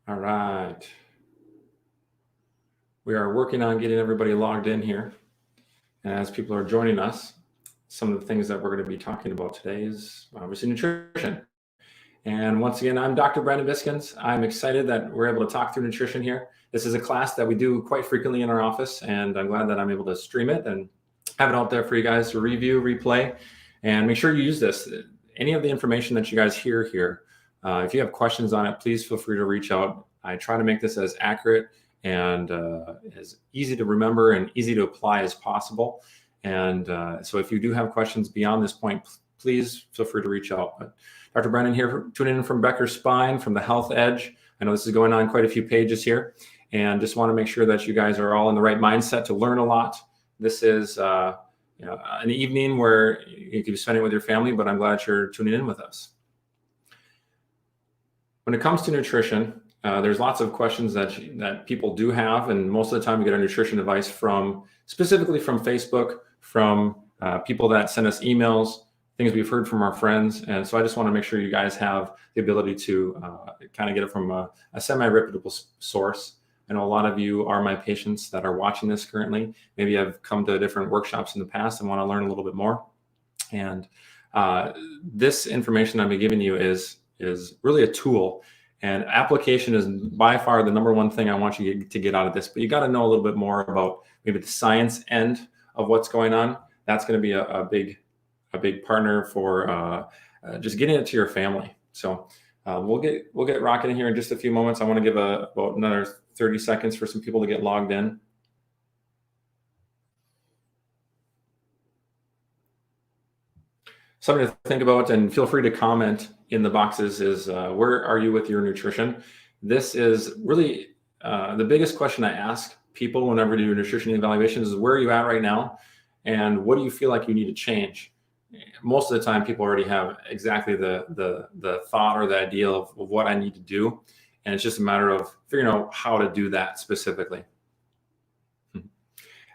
All right. We are working on getting everybody logged in here. And as people are joining us, some of the things that we're going to be talking about today is obviously nutrition. And once again, I'm Dr. Brandon Biskins. I'm excited that we're able to talk through nutrition here. This is a class that we do quite frequently in our office, and I'm glad that I'm able to stream it and have it out there for you guys to review, replay, and make sure you use this. Any of the information that you guys hear here, if you have questions on it, please feel free to reach out. I try to make this as accurate and as easy to remember and easy to apply as possible. And so if you do have questions beyond this point, please feel free to reach out. But Dr. Brennan here, tuning in from Becker Spine, from the Health Edge. I know this is going on quite a few pages here, and just want to make sure that you guys are all in the right mindset to learn a lot. This is an evening where you can be spending with your family, but I'm glad you're tuning in with us. When it comes to nutrition, there's lots of questions that people do have, and most of the time we get our nutrition advice specifically from Facebook, from people that send us emails, things we've heard from our friends. And so I just want to make sure you guys have the ability to kind of get it from a semi-reputable source. I know a lot of you are my patients that are watching this currently. Maybe I've come to different workshops in the past and want to learn a little bit more. And this information I'm giving you is really a tool, and application is by far the number one thing I want you to get out of this. But you got to know a little bit more about maybe the science end of what's going on. That's going to be a big partner for just getting it to your family. So we'll get rocking in here in just a few moments. I want to give about another 30 seconds for some people to get logged in. Something to think about, and feel free to comment in the boxes, is where are you with your nutrition? This is really the biggest question I ask people whenever we do nutrition evaluations is, where are you at right now? And what do you feel like you need to change? Most of the time, people already have exactly the thought or the idea of what I need to do. And it's just a matter of figuring out how to do that specifically. And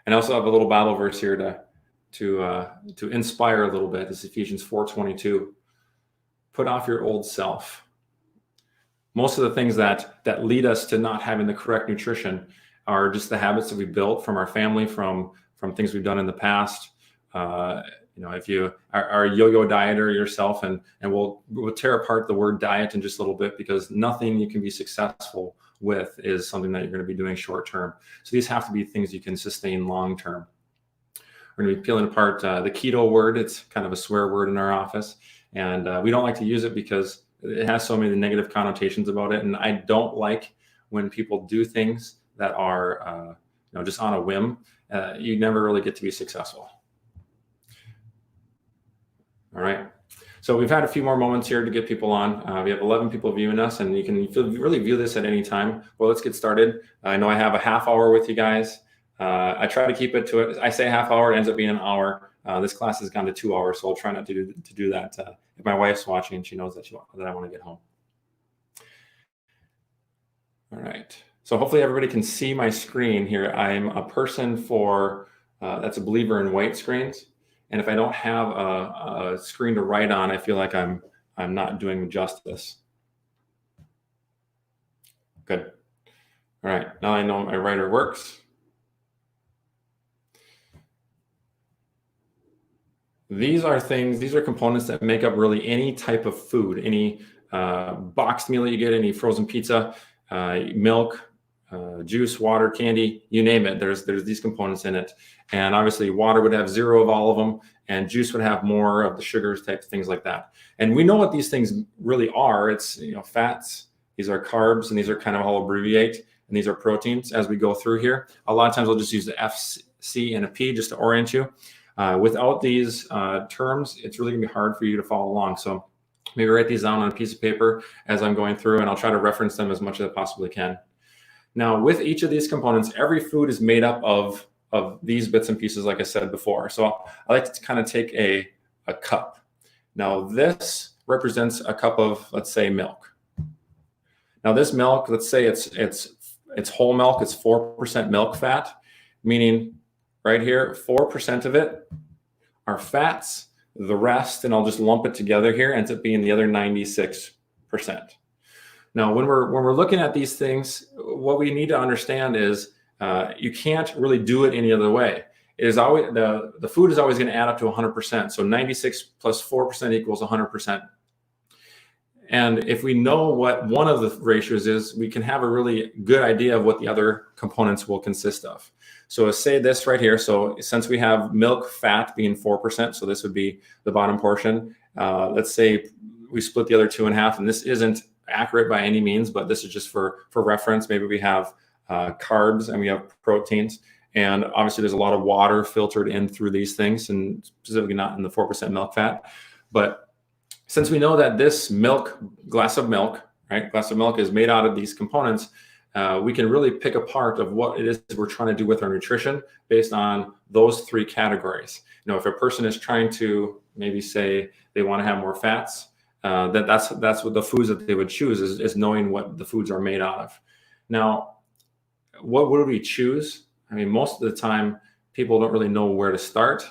I also have a little Bible verse here to inspire a little bit. This is Ephesians 4:22. Put off your old self. Most of the things that lead us to not having the correct nutrition are just the habits that we built from our family, from things we've done in the past. If you are a yo-yo dieter yourself, and we'll tear apart the word diet in just a little bit, because nothing you can be successful with is something that you're going to be doing short term. So these have to be things you can sustain long term. We're going to be peeling apart the keto word. It's kind of a swear word in our office, and we don't like to use it because it has so many negative connotations about it. And I don't like when people do things that are just on a whim. You never really get to be successful. All right. So we've had a few more moments here to get people on. We have 11 people viewing us, and you can really view this at any time. Well, let's get started. I know I have a half hour with you guys. I try to keep it to it. I say half hour, it ends up being an hour. This class has gone to 2 hours, so I'll try not to do that. If my wife's watching, she knows that I want to get home. All right. So hopefully everybody can see my screen here. I'm a person that's a believer in white screens. And if I don't have a screen to write on, I feel like I'm not doing justice. Good. All right. Now I know my writer works. These are components that make up really any type of food, any boxed meal that you get, any frozen pizza, milk, juice, water, candy, you name it. There's these components in it. And obviously water would have 0 of all of them, and juice would have more of the sugars, type things like that. And we know what these things really are. It's fats, these are carbs, and these are kind of all abbreviate, and these are proteins as we go through here. A lot of times I'll just use the F, C, and a P just to orient you. Without these terms, it's really gonna be hard for you to follow along. So maybe write these down on a piece of paper as I'm going through, and I'll try to reference them as much as I possibly can. Now, with each of these components, every food is made up of these bits and pieces, like I said before. So I like to kind of take a cup. Now, this represents a cup of, let's say, milk. Now, this milk, let's say it's whole milk. It's 4% milk fat, meaning right here, 4% of it are fats. The rest, and I'll just lump it together here, ends up being the other 96%. Now, when we're looking at these things, what we need to understand is you can't really do it any other way. It is always the food is always going to add up to 100%. So 96 plus 4% equals 100%. And if we know what one of the ratios is, we can have a really good idea of what the other components will consist of. So say this right here. So since we have milk fat being 4%, so this would be the bottom portion. Let's say we split the other 2 in half, and this isn't accurate by any means, but this is just for reference. Maybe we have carbs and we have proteins. And obviously there's a lot of water filtered in through these things, and specifically not in the 4% milk fat. But since we know that this glass of milk is made out of these components, we can really pick apart of what it is we're trying to do with our nutrition based on those 3 categories. If a person is trying to maybe say they want to have more fats, that's what the foods that they would choose is knowing what the foods are made out of. Now, what would we choose? I mean, most of the time, people don't really know where to start.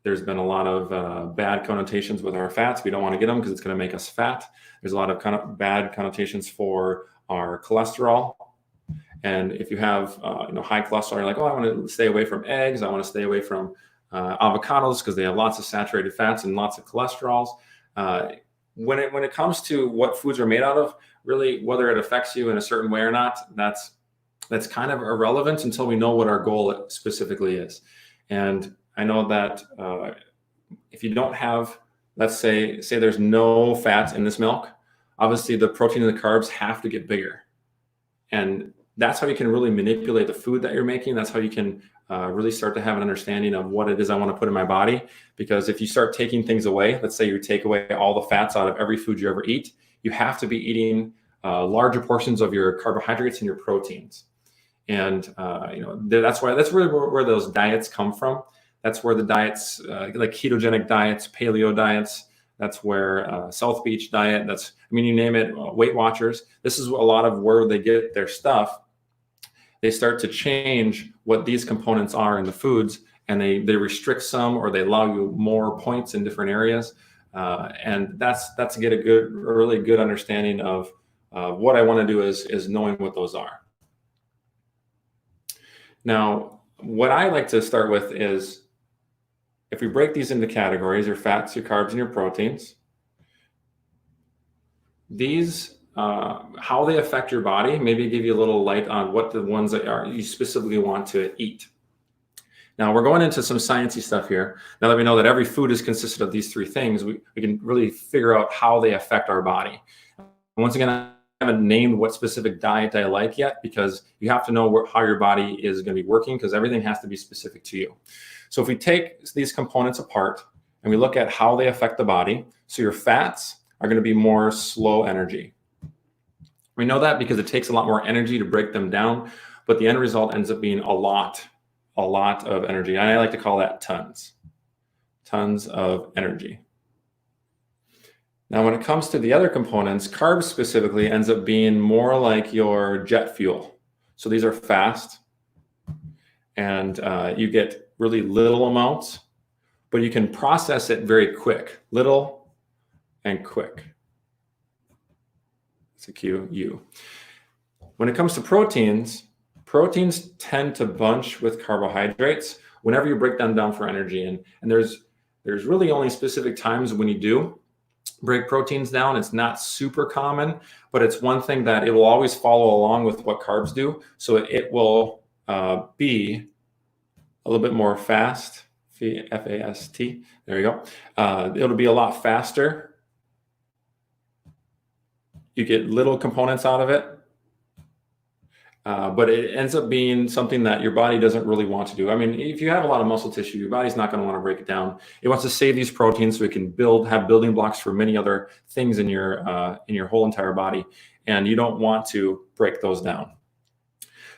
There's been a lot of bad connotations with our fats. We don't want to get them because it's going to make us fat. There's a lot of bad connotations for our cholesterol. And if you have high cholesterol, you're like, oh, I want to stay away from eggs. I want to stay away from avocados because they have lots of saturated fats and lots of cholesterols. When it comes to what foods are made out of, really, whether it affects you in a certain way or not, that's kind of irrelevant until we know what our goal specifically is. And I know that if you don't have, let's say there's no fat in this milk, obviously the protein and the carbs have to get bigger. And that's how you can really manipulate the food that you're making. That's how you can really start to have an understanding of what it is I want to put in my body. Because if you start taking things away, let's say you take away all the fats out of every food you ever eat, you have to be eating larger portions of your carbohydrates and your proteins. And that's really where those diets come from. That's where the diets, like ketogenic diets, paleo diets, that's where South Beach diet, you name it, Weight Watchers. This is a lot of where they get their stuff. They start to change what these components are in the foods, and they restrict some, or they allow you more points in different areas. And that's to get a really good understanding of what I want to do is knowing what those are. Now, what I like to start with is, if we break these into categories, your fats, your carbs, and your proteins, these, how they affect your body, maybe give you a little light on what the ones that you specifically want to eat. Now, we're going into some sciencey stuff here. Now that we know that every food is consisted of these 3 things, we can really figure out how they affect our body. Once again, I haven't named what specific diet I like yet, because you have to know how your body is going to be working, because everything has to be specific to you. So if we take these components apart and we look at how they affect the body, so your fats are going to be more slow energy. We know that because it takes a lot more energy to break them down, but the end result ends up being a lot of energy. I like to call that tons of energy. Now, when it comes to the other components, carbs specifically ends up being more like your jet fuel. So these are fast, and you get really little amounts, but you can process it very quick, little and quick. It's a QU. When it comes to proteins tend to bunch with carbohydrates whenever you break them down for energy. And there's really only specific times when you do break proteins down. It's not super common, but it's one thing that it will always follow along with what carbs do. So it will be a little bit more fast, F-A-S-T, there you go. It'll be a lot faster. You get little components out of it, but it ends up being something that your body doesn't really want to do. I mean, if you have a lot of muscle tissue, your body's not going to want to break it down. It wants to save these proteins so it can have building blocks for many other things in your whole entire body, and you don't want to break those down.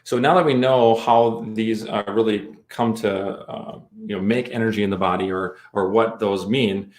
So now that we know how these really come to make energy in the body, or what those mean,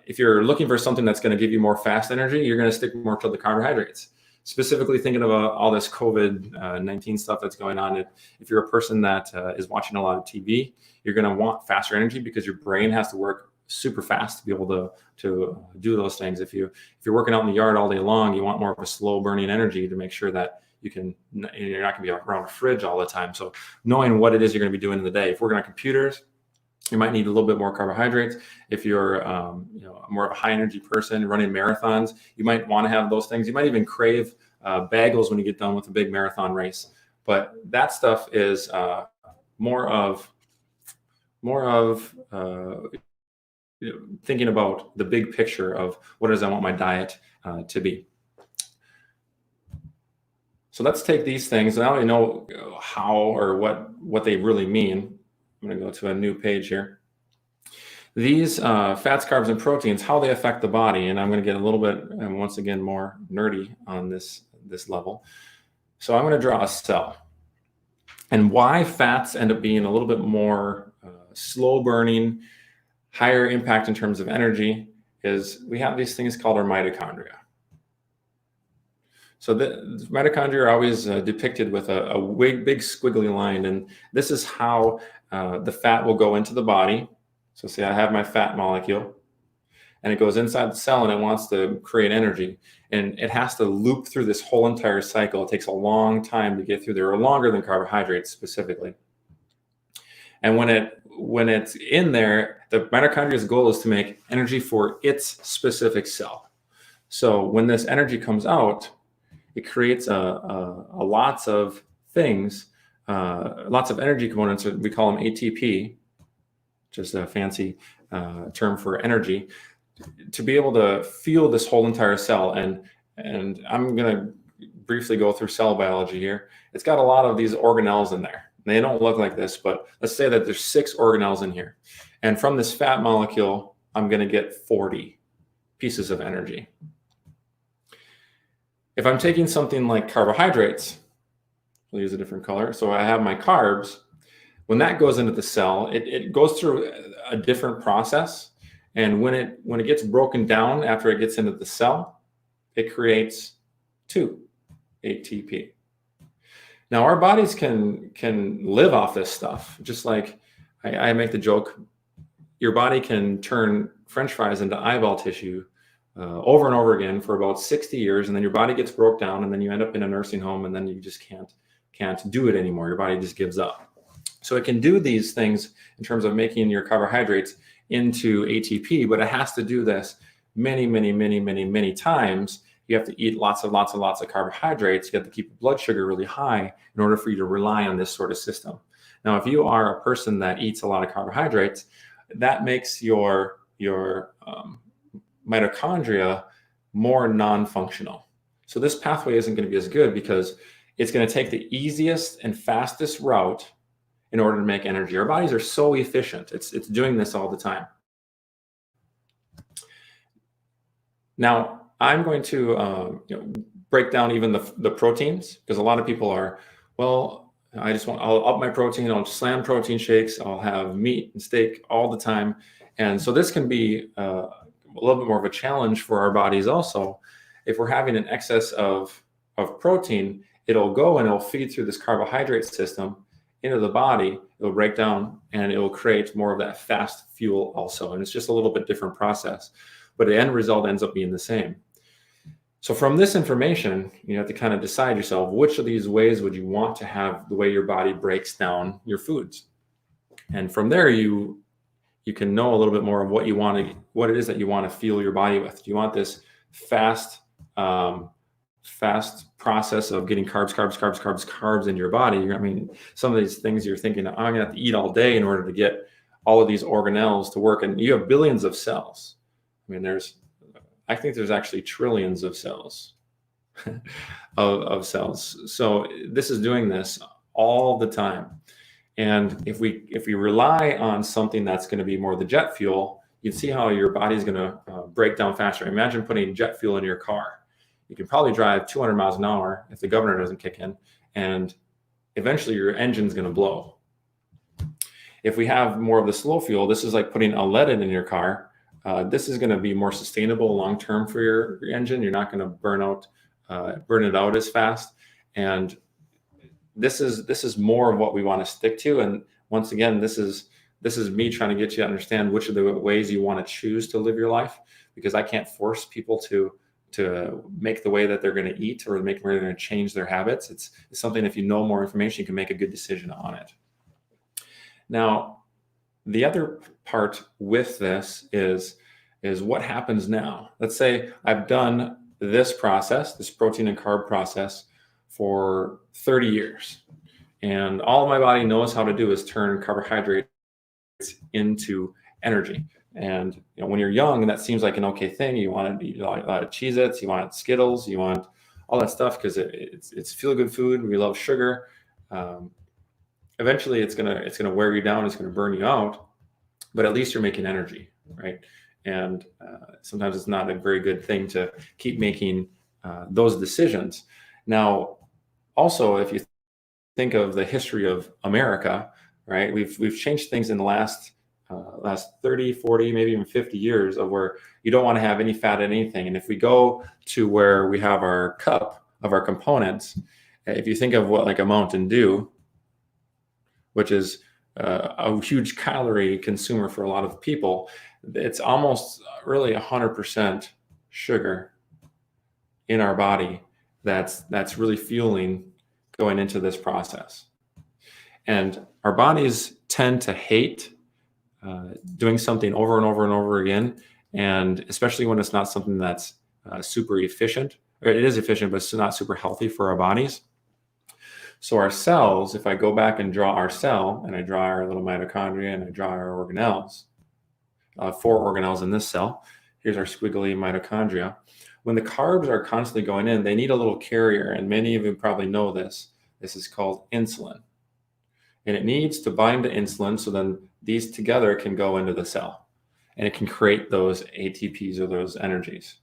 if you're looking for something that's going to give you more fast energy, you're going to stick more to the carbohydrates. Specifically thinking about all this COVID-19 stuff that's going on, if you're a person that is watching a lot of TV, you're going to want faster energy because your brain has to work super fast to be able to do those things. If you're working out in the yard all day long, you want more of a slow burning energy to make sure that you're not going to be around a fridge all the time. So knowing what it is you're going to be doing in the day. If we're working on computers, you might need a little bit more carbohydrates. If you're more of a high energy person running marathons, you might want to have those things. You might even crave bagels when you get done with a big marathon race. But that stuff is more of thinking about the big picture of what it is I want my diet to be. So let's take these things. Now we know how or what they really mean. I'm going to go to a new page here. These fats, carbs, and proteins, how they affect the body. And I'm going to get a little bit, and once again, more nerdy on this level. So I'm going to draw a cell. And why fats end up being a little bit more slow burning, higher impact in terms of energy is we have these things called our mitochondria. So the mitochondria are always depicted with a big squiggly line. And this is how the fat will go into the body. So say I have my fat molecule and it goes inside the cell and it wants to create energy. And it has to loop through this whole entire cycle. It takes a long time to get through there, or longer than carbohydrates specifically. And when it's in there, the mitochondria's goal is to make energy for its specific cell. So when this energy comes out, it creates lots of things, lots of energy components. We call them ATP, just a fancy term for energy, to be able to fuel this whole entire cell. And I'm going to briefly go through cell biology here. It's got a lot of these organelles in there. They don't look like this, but let's say that there's 6 organelles in here. And from this fat molecule, I'm going to get 40 pieces of energy. If I'm taking something like carbohydrates, we'll use a different color. So I have my carbs. When that goes into the cell, it goes through a different process. And when it gets broken down after it gets into the cell, it creates 2 ATP. Now our bodies can live off this stuff. Just like I make the joke, your body can turn French fries into eyeball tissue over and over again for about 60 years, and then your body gets broke down, and then you end up in a nursing home, and then you just can't do it anymore. Your body just gives up. So it can do these things in terms of making your carbohydrates into ATP, but it has to do this many times. You have to eat lots of carbohydrates. You have to keep your blood sugar really high in order for you to rely on this sort of system. Now, if you are a person that eats a lot of carbohydrates, that makes your mitochondria more non-functional. So this pathway isn't going to be as good because it's going to take the easiest and fastest route in order to make energy. Our bodies are so efficient. It's doing this all the time. Now, I'm going to break down even the proteins, because a lot of people are, well, I'll up my protein, I'll slam protein shakes, I'll have meat and steak all the time. And so this can be a little bit more of a challenge for our bodies also. If we're having an excess of protein, it'll go and it'll feed through this carbohydrate system into the body, it'll break down, and it will create more of that fast fuel also. And it's just a little bit different process, but the end result ends up being the same. So from this information, you have to kind of decide yourself, which of these ways would you want to have the way your body breaks down your foods? And from there, you can know a little bit more of what it is that you want to fuel your body with. Do you want this fast process of getting carbs in your body? I mean, some of these things you're thinking, I'm going to have to eat all day in order to get all of these organelles to work. And you have billions of cells. I mean, I think there's actually trillions of cells of cells. So this is doing this all the time. And if we rely on something that's going to be more the jet fuel, you can see how your body's going to break down faster. Imagine putting jet fuel in your car. You can probably drive 200 miles an hour if the governor doesn't kick in, and eventually your engine's going to blow. If we have more of the slow fuel, this is like putting a lead in your car. This is going to be more sustainable long-term for your engine. You're not going to burn it out as fast. And this is more of what we want to stick to. And once again, this is this is me trying to get you to understand which of the ways you want to choose to live your life, because I can't force people to make the way that they're going to eat or make where they're going to change their habits. It's something, if you know more information, you can make a good decision on it. Now, the other part with this is what happens now. Let's say I've done this process, this protein and carb process, for 30 years. And all my body knows how to do is turn carbohydrates into energy. And when you're young, that seems like an okay thing. You want to eat a lot of Cheez-Its, you want Skittles, you want all that stuff because it's feel-good food. We love sugar. Eventually, it's gonna wear you down. It's gonna burn you out. But at least you're making energy, right? And sometimes it's not a very good thing to keep making those decisions. Now, also, if you think of the history of America, right? We've changed things in the last 30, 40, maybe even 50 years of where you don't want to have any fat in anything. And if we go to where we have our cup of our components, if you think of what like a Mountain Dew, which is a huge calorie consumer for a lot of people, it's almost really 100% sugar in our body that's really fueling going into this process. And our bodies tend to hate doing something over and over and over again, and especially when it's not something that's super efficient, or it is efficient, but it's not super healthy for our bodies. So our cells, if I go back and draw our cell, and I draw our little mitochondria, and I draw our organelles, 4 organelles in this cell. Here's our squiggly mitochondria. When the carbs are constantly going in, they need a little carrier, and many of you probably know this. This is called insulin. And it needs to bind to insulin, so then these together can go into the cell, and it can create those ATPs or those energies.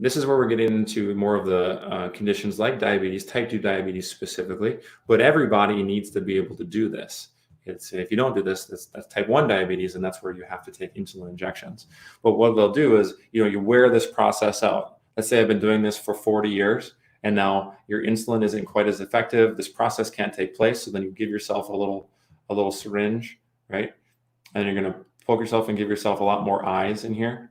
This is where we're getting into more of the conditions like diabetes, type 2 diabetes specifically, but everybody needs to be able to do this. If you don't do this, that's type 1 diabetes, and that's where you have to take insulin injections. But what they'll do is, you wear this process out. Let's say I've been doing this for 40 years, and now your insulin isn't quite as effective. This process can't take place, so then you give yourself a little syringe, right? And you're going to poke yourself and give yourself a lot more eyes in here.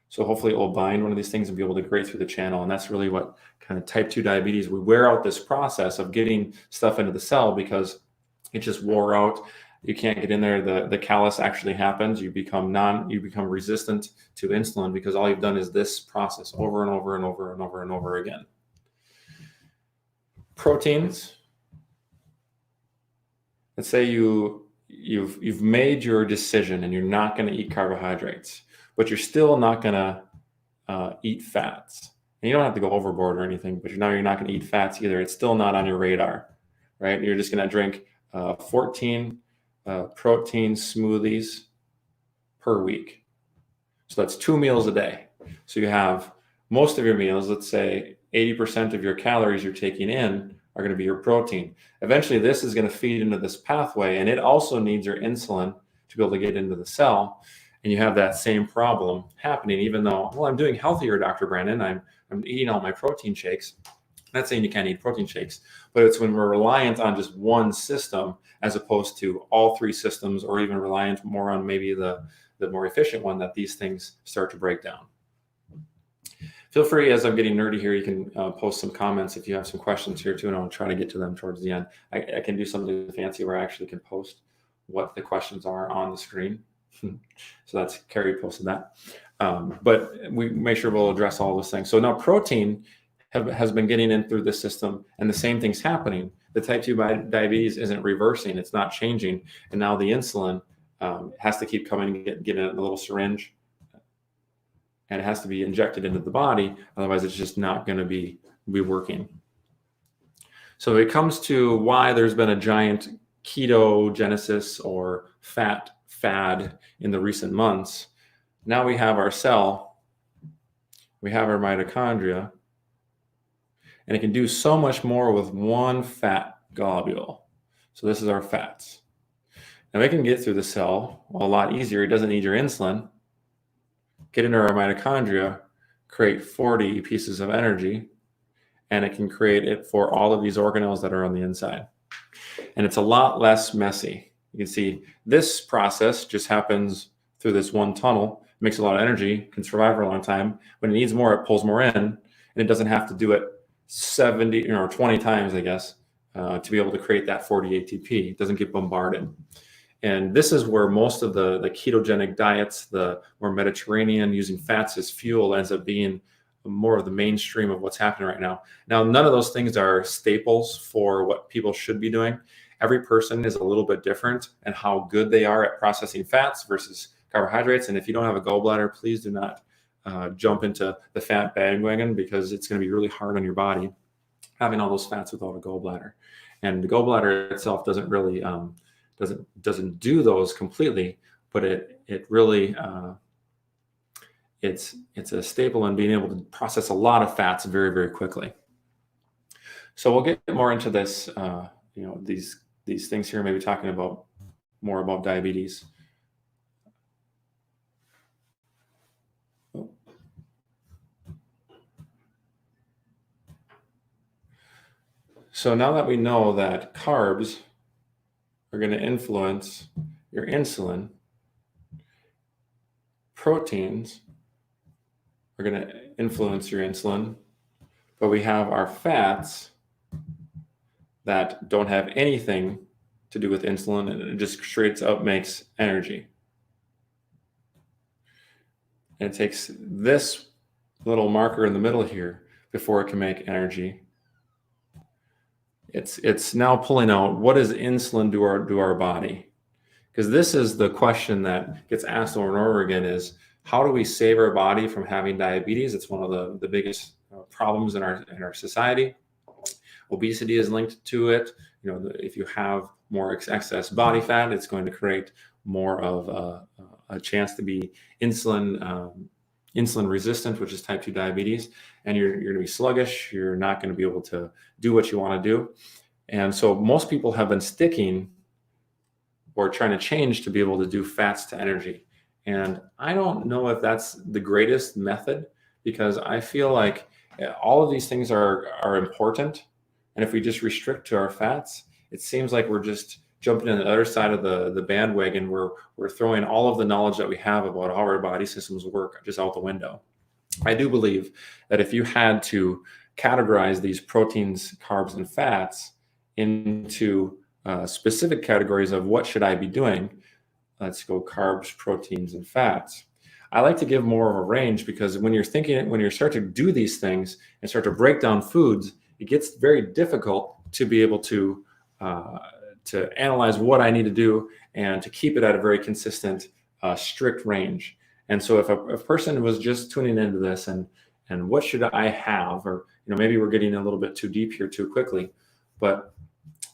So hopefully it will bind one of these things and be able to grade through the channel. And that's really what kind of type 2 diabetes, we wear out this process of getting stuff into the cell because it just wore out. You can't get in there. The callus actually happens. You become resistant to insulin because all you've done is this process over and over and over and over and over again. Proteins. Let's say you've made your decision and you're not going to eat carbohydrates, but you're still not going to eat fats. And you don't have to go overboard or anything, but you're not going to eat fats either. It's still not on your radar, right? You're just going to drink 14 protein smoothies per week. So that's 2 meals a day. So you have most of your meals, let's say 80% of your calories you're taking in are going to be your protein. Eventually, this is going to feed into this pathway, and it also needs your insulin to be able to get into the cell. And you have that same problem happening, even though, well, I'm doing healthier, Dr. Brandon. I'm eating all my protein shakes. I'm not saying you can't eat protein shakes, but it's when we're reliant on just one system as opposed to all 3 systems, or even reliant more on maybe the more efficient one, that these things start to break down. Feel free, as I'm getting nerdy here, you can post some comments if you have some questions here too, and I'll try to get to them towards the end. I can do something fancy where I actually can post what the questions are on the screen. So that's Carrie posted that. But we make sure we'll address all those things. So now protein has been getting in through the system, and the same thing's happening. The type 2 diabetes isn't reversing, it's not changing. And now the insulin has to keep coming and get in a little syringe, and it has to be injected into the body. Otherwise, it's just not going to be working. So it comes to why there's been a giant ketogenesis or fat fad in the recent months. Now we have our cell, we have our mitochondria, and it can do so much more with one fat globule. So this is our fats. Now it can get through the cell a lot easier. It doesn't need your insulin. Get into our mitochondria, create 40 pieces of energy, and it can create it for all of these organelles that are on the inside. And it's a lot less messy. You can see this process just happens through this one tunnel, makes a lot of energy, can survive for a long time. When it needs more, it pulls more in, and it doesn't have to do it 70 or 20 times, I guess, to be able to create that 40 ATP. It doesn't get bombarded. And this is where most of the ketogenic diets, the more Mediterranean, using fats as fuel, ends up being more of the mainstream of what's happening right now. Now, none of those things are staples for what people should be doing. Every person is a little bit different and how good they are at processing fats versus carbohydrates. And if you don't have a gallbladder, please do not jump into the fat bandwagon, because it's going to be really hard on your body having all those fats without a gallbladder. And the gallbladder itself doesn't really doesn't do those completely, but it really it's a staple in being able to process a lot of fats very, very quickly. So we'll get more into this, these things here, maybe talking about more about diabetes. So now that we know that carbs are going to influence your insulin, proteins are going to influence your insulin, but we have our fats that don't have anything to do with insulin, and it just straight up makes energy. And it takes this little marker in the middle here before it can make energy. It's now pulling out, what does insulin do our body? Because this is the question that gets asked over and over again, is how do we save our body from having diabetes? It's one of the biggest problems in our society. Obesity is linked to it. If you have more excess body fat, it's going to create more of a chance to be insulin resistant, which is type 2 diabetes, and you're going to be sluggish. You're not going to be able to do what you want to do. And so most people have been sticking or trying to change to be able to do fats to energy. And I don't know if that's the greatest method, because I feel like all of these things are important. And if we just restrict to our fats, it seems like we're just jumping on the other side of the bandwagon, where we're throwing all of the knowledge that we have about how our body systems work just out the window. I do believe that if you had to categorize these proteins, carbs, and fats into specific categories of what should I be doing, let's go carbs, proteins, and fats. I like to give more of a range, because when you start to do these things and start to break down foods, it gets very difficult to be able to analyze what I need to do and to keep it at a very consistent, strict range. And so if a person was just tuning into this and what should I have, or maybe we're getting a little bit too deep here too quickly, but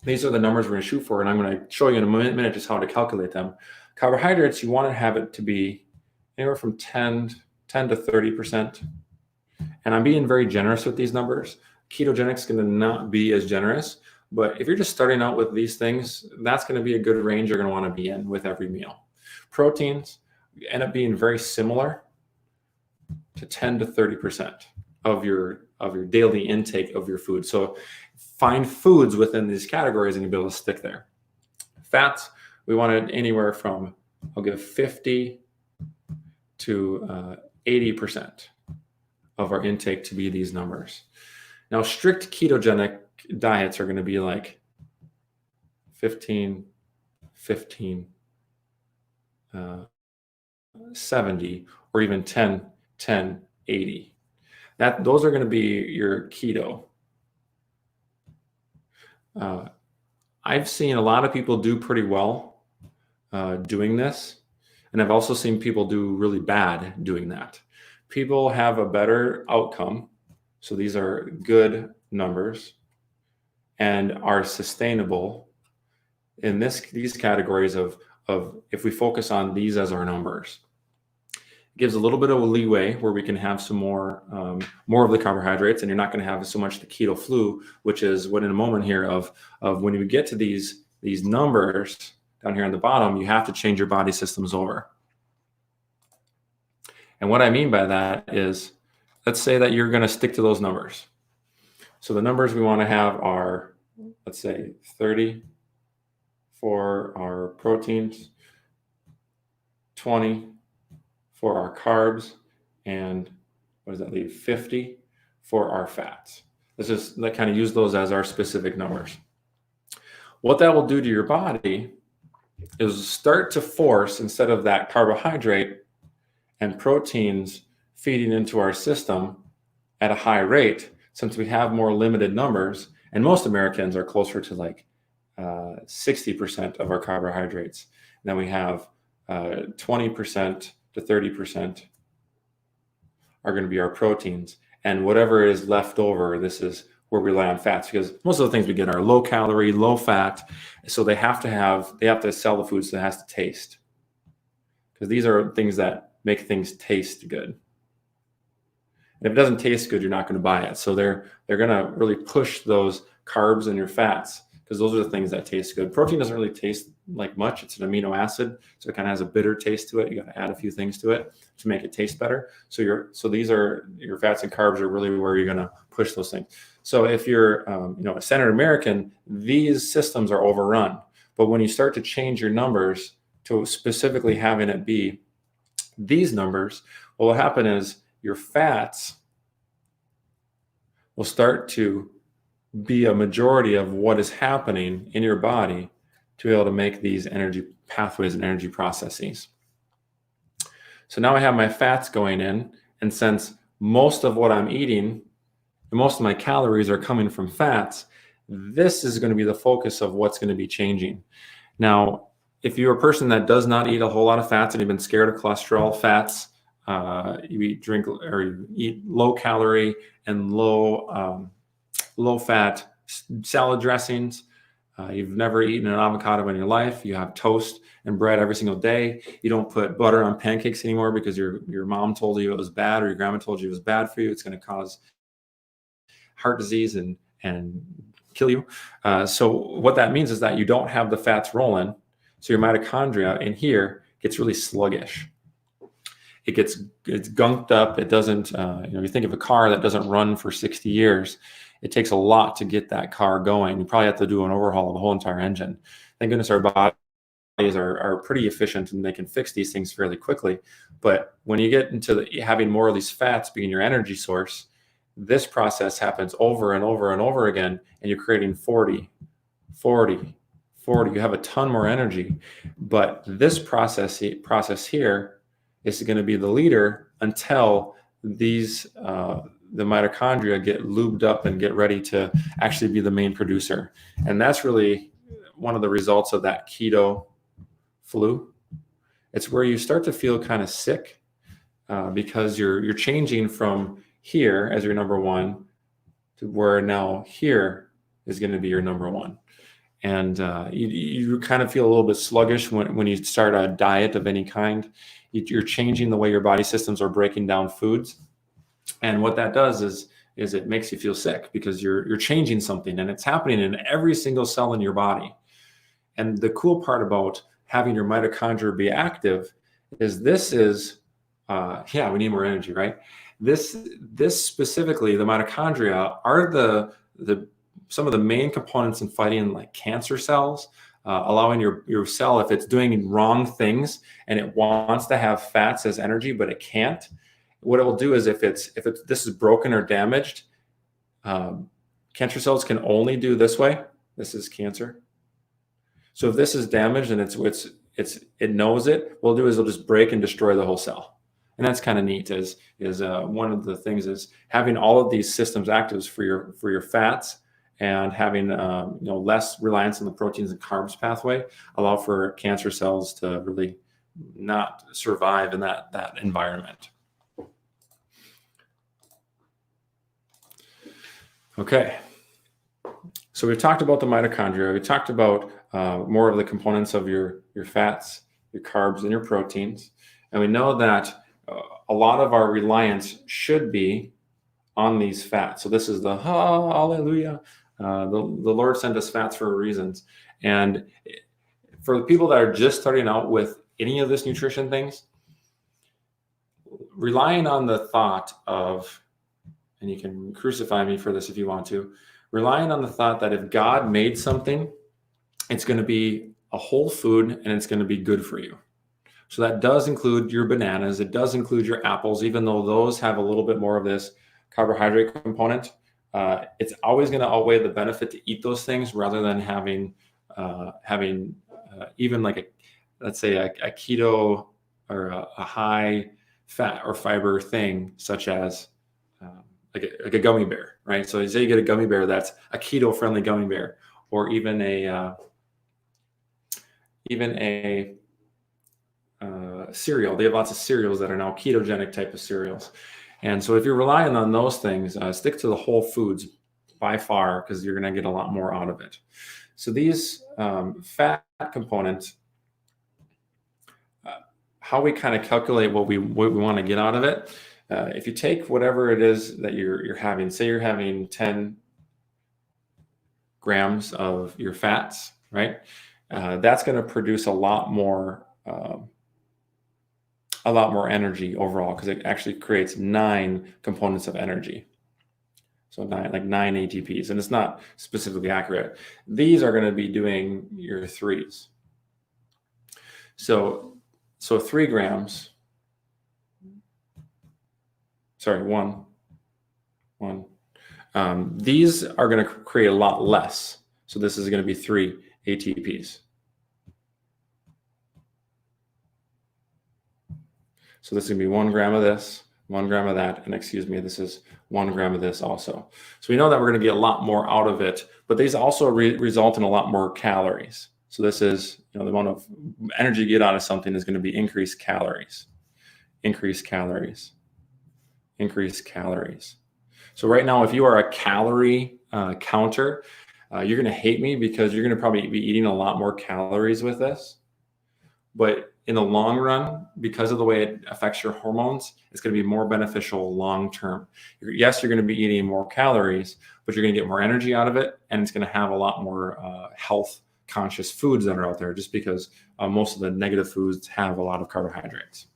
these are the numbers we're going to shoot for, and I'm going to show you in a minute just how to calculate them. Carbohydrates, you want to have it to be anywhere from 10 to 30%. And I'm being very generous with these numbers. Ketogenic is going to not be as generous, but if you're just starting out with these things, that's going to be a good range you're going to want to be in with every meal. Proteins end up being very similar to 10 to 30% of your daily intake of your food. So find foods within these categories and you'll be able to stick there. Fats, we want it anywhere from, I'll give 50 to 80% of our intake to be these numbers. Now, strict ketogenic diets are going to be like 15, 15, 70, or even 10, 10, 80. Those are going to be your keto. I've seen a lot of people do pretty well doing this, and I've also seen people do really bad doing that. People have a better outcome, so these are good numbers and are sustainable in these categories of if we focus on these as our numbers. It gives a little bit of a leeway where we can have some more of the carbohydrates, and you're not going to have so much the keto flu, which is what in a moment here of when you get to these numbers down here on the bottom, you have to change your body systems over. And what I mean by that is, let's say that you're going to stick to those numbers. So the numbers we want to have are let's say 30 for our proteins, 20 for our carbs, and what does that leave? 50 for our fats. Let's just kind of use those as our specific numbers. What that will do to your body is start to force, instead of that carbohydrate and proteins feeding into our system at a high rate, since we have more limited numbers, and most Americans are closer to like 60% of our carbohydrates. And then we have 20% to 30% are going to be our proteins. And whatever is left over, this is where we rely on fats, because most of the things we get are low calorie, low fat. So they have to sell the food, so it has to taste. Because these are things that make things taste good. And if it doesn't taste good, you're not going to buy it. So they're going to really push those carbs and your fats, because those are the things that taste good. Protein doesn't really taste like much. It's an amino acid, so it kind of has a bitter taste to it. You got to add a few things to it to make it taste better. So these are your fats and carbs are really where you're going to push those things. So if you're a standard American, these systems are overrun. But when you start to change your numbers to specifically having it be these numbers, what will happen is your fats will start to be a majority of what is happening in your body to be able to make these energy pathways and energy processes. So now I have my fats going in, and since most of what I'm eating, most of my calories are coming from fats, this is going to be the focus of what's going to be changing. Now, if you're a person that does not eat a whole lot of fats and you've been scared of cholesterol, fats, you eat low calorie and low fat salad dressings. You've never eaten an avocado in your life. You have toast and bread every single day. You don't put butter on pancakes anymore because your mom told you it was bad, or your grandma told you it was bad for you. It's going to cause heart disease and kill you. So what that means is that you don't have the fats rolling. So your mitochondria in here gets really sluggish. It's gunked up. It doesn't, you think of a car that doesn't run for 60 years. It takes a lot to get that car going. You probably have to do an overhaul of the whole entire engine. Thank goodness our bodies are pretty efficient and they can fix these things fairly quickly. But when you get into having more of these fats being your energy source, this process happens over and over and over again, and you're creating 40. You have a ton more energy, but this process here is going to be the leader until these the mitochondria get lubed up and get ready to actually be the main producer. And that's really one of the results of that keto flu. It's where you start to feel kind of sick because you're changing from here as your number one to where now here is going to be your number one. And you kind of feel a little bit sluggish when you start a diet of any kind. You're changing the way your body systems are breaking down foods. And what that does is it makes you feel sick because you're changing something, and it's happening in every single cell in your body. And the cool part about having your mitochondria be active is we need more energy, right? This specifically, the mitochondria are some of the main components in fighting like cancer cells, allowing your cell, if it's doing wrong things and it wants to have fats as energy, but it can't, what it will do is if this is broken or damaged, cancer cells can only do this way. This is cancer. So if this is damaged and it knows it, what it'll do is it'll just break and destroy the whole cell. And that's kind of neat. Is one of the things is having all of these systems active for your fats and having less reliance on the proteins and carbs pathway allow for cancer cells to really not survive in that environment. Okay, so we've talked about the mitochondria. We talked about more of the components of your fats, your carbs, and your proteins. And we know that a lot of our reliance should be on these fats. So this is the hallelujah. The Lord sent us fats for reasons. And for the people that are just starting out with any of this nutrition things, relying on the thought of, and you can crucify me for this if you want to, relying on the thought that if God made something, it's going to be a whole food and it's going to be good for you. So that does include your bananas. It does include your apples, even though those have a little bit more of this carbohydrate component. It's always going to outweigh the benefit to eat those things rather than having even like let's say a keto or a high fat or fiber thing, such as like a gummy bear, right? So say you get a gummy bear that's a keto friendly gummy bear, or even a cereal. They have lots of cereals that are now ketogenic type of cereals. And so if you're relying on those things, stick to the whole foods by far, because you're going to get a lot more out of it. So these fat components, how we kind of calculate what we want to get out of it. If you take whatever it is that you're having, say you're having 10 grams of your fats, right? That's going to produce a lot more energy overall, because it actually creates 9 components of energy. So 9 ATPs, and it's not specifically accurate. These are going to be doing your 3s. So 3 grams. Sorry, one. These are going to create a lot less. So this is going to be 3 ATPs. So this is going to be 1 gram of this, 1 gram of that, and excuse me, this is 1 gram of this also. So we know that we're going to get a lot more out of it, but these also result in a lot more calories. So this is, the amount of energy you get out of something is going to be increased calories, increased calories, increased calories. So right now, if you are a calorie counter, you're going to hate me, because you're going to probably be eating a lot more calories with this. But in the long run, because of the way it affects your hormones, it's going to be more beneficial long term. Yes, you're going to be eating more calories, but you're going to get more energy out of it, and it's going to have a lot more health conscious foods that are out there, just because most of the negative foods have a lot of carbohydrates.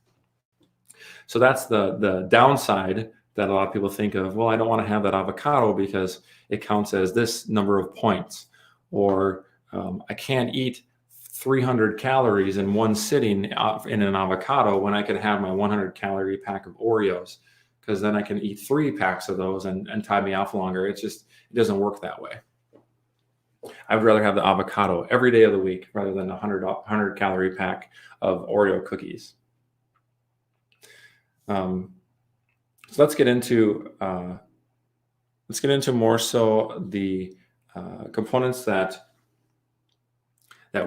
So that's the downside that a lot of people think of. Well, I don't want to have that avocado because it counts as this number of points, or I can't eat 300 calories in one sitting in an avocado when I could have my 100 calorie pack of Oreos, because then I can eat 3 packs of those and tie me off longer. It doesn't work that way. I would rather have the avocado every day of the week rather than a 100 calorie pack of Oreo cookies. So let's get into more so the components that